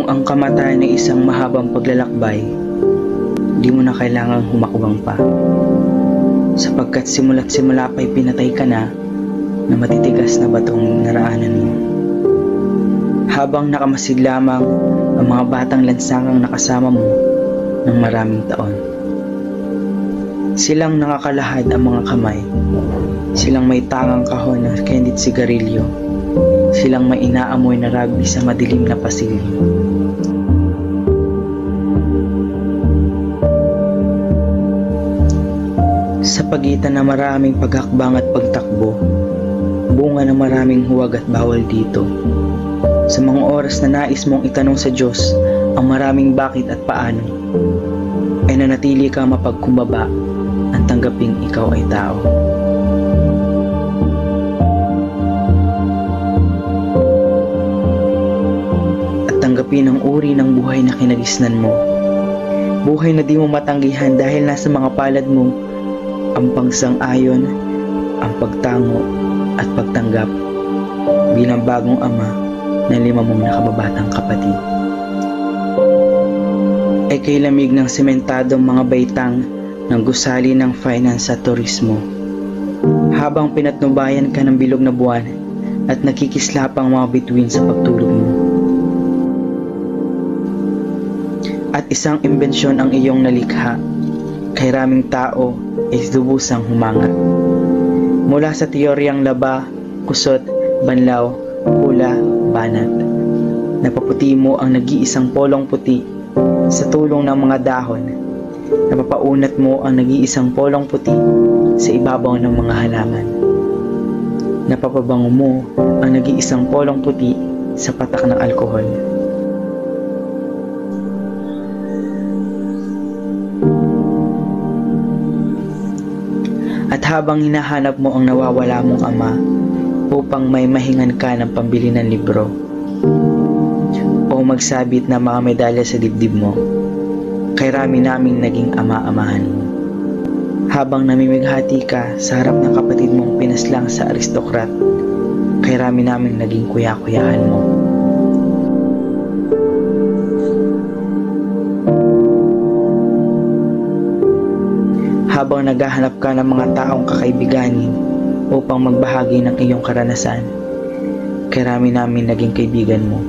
Kung ang kamatayan ay isang mahabang paglalakbay, di mo na kailangang humakbang pa. Sapagkat simula't simula pa'y pinatay ka na matitigas na batong naraanan mo. Habang nakamasid lamang ang mga batang lansangang nakasama mo ng maraming taon. Silang nakakalahad ang mga kamay. Silang may tangang kahon ng kendit sigarilyo. Silang may inaamoy na ragbi sa madilim na pasilyo. Sa pagitan ng maraming paghakbang at pagtakbo, bunga ng maraming huwag at bawal dito. Sa mga oras na nais mong itanong sa Diyos ang maraming bakit at paano, ay nanatili ka mapagkumbaba ang tanggaping ikaw ay tao. At tanggapin ang uri ng buhay na kinagisnan mo. Buhay na di mo matanggihan dahil nasa mga palad mo ang pagsang-ayon, ang pagtango at pagtanggap bilang bagong ama ng 5 mong nakababatang kapatid. Ay kay lamig ng sementadong mga baitang ng gusali ng finance at turismo. Habang pinatnubayan ka ng bilog na buwan at nakikislapang mga bituin sa pagtulog mo. At isang imbensyon ang iyong nalikha, kay raming tao ay lubusang humanga. Mula sa teoryang laba, kusot, banlaw, pula, banat. Napaputi mo ang nag-iisang polong puti sa tulong ng mga dahon. Napapaunat mo ang nag-iisang polong puti sa ibabaw ng mga halaman. Napapabango mo ang nag-iisang polong puti sa patak ng alkohol. At habang hinahanap mo ang nawawala mong ama upang may mahingan ka ng pambili ng libro o magsabit na mga medalya sa dibdib mo, kay rami naming naging ama-amahan mo. Habang namimighati ka sa harap ng kapatid mong pinaslang sa aristokrat, kay rami naming naging kuya-kuyahan mo. Habang naghahanap ka ng mga taong kakaibiganin upang magbahagi ng iyong karanasan, kay rami namin naging kaibigan mo.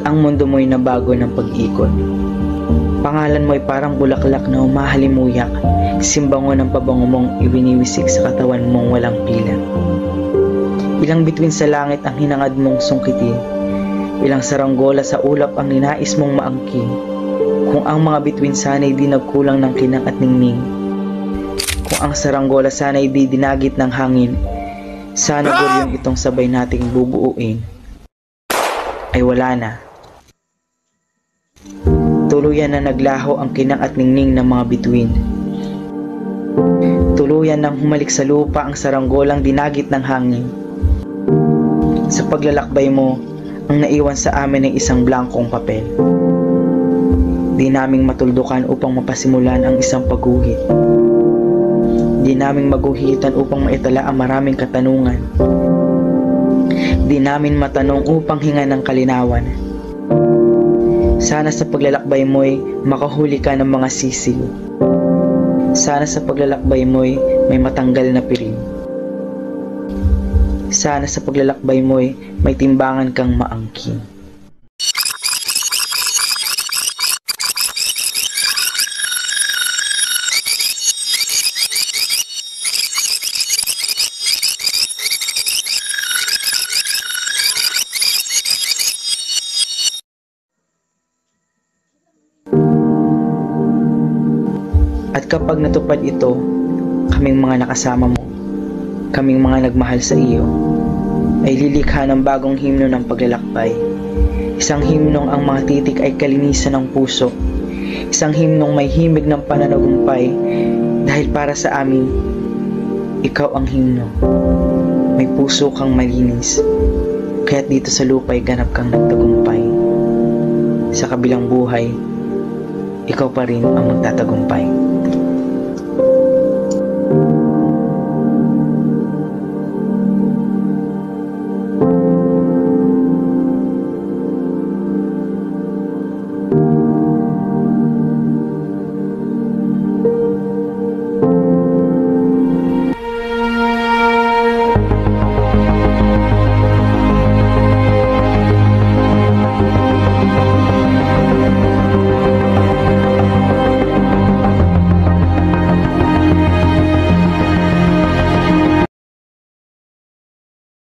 Ang mundo mo'y nabago ng pag-ikot. Pangalan mo'y parang bulaklak na umahalimuyak, simbango ng pabango mong ibiniwisik sa katawan mong walang pila. Ilang bituin sa langit ang hinangad mong sungkitin, ilang saranggola sa ulap ang ninais mong maangkin. Kung ang mga bituin sana'y di nagkulang ng kinang at ningning, kung ang saranggola sana'y di dinagit ng hangin, sana gulyong itong sabay nating bubuuin, ay wala na. Tuluyan na naglaho ang kinang at ningning ng mga bituin. Tuluyan nang humalik sa lupa ang saranggolang dinagit ng hangin. Sa paglalakbay mo, ang naiwan sa amin ay isang blankong papel. Di naming matuldukan upang mapasimulan ang isang pagguhit. Di naming maguhitan upang maitala ang maraming katanungan. Di namin matanong upang hinga ng kalinawan. Sana sa paglalakbay mo'y makahuli ka ng mga sisiw. Sana sa paglalakbay mo'y may matanggal na piring. Sana sa paglalakbay mo'y may timbangan kang maangkin. At kapag natupad ito, kaming mga nakasama mo, kaming mga nagmahal sa iyo, ay lilikha ng bagong himno ng paglalakbay. Isang himnong ang mga titik ay kalinisan ng puso, Isang himnong may himig ng pananagumpay dahil para sa amin, ikaw ang himno. May puso kang malinis, kaya't dito sa lupa'y ganap kang nagtagumpay. Sa kabilang buhay, ikaw pa rin ang magtatagumpay.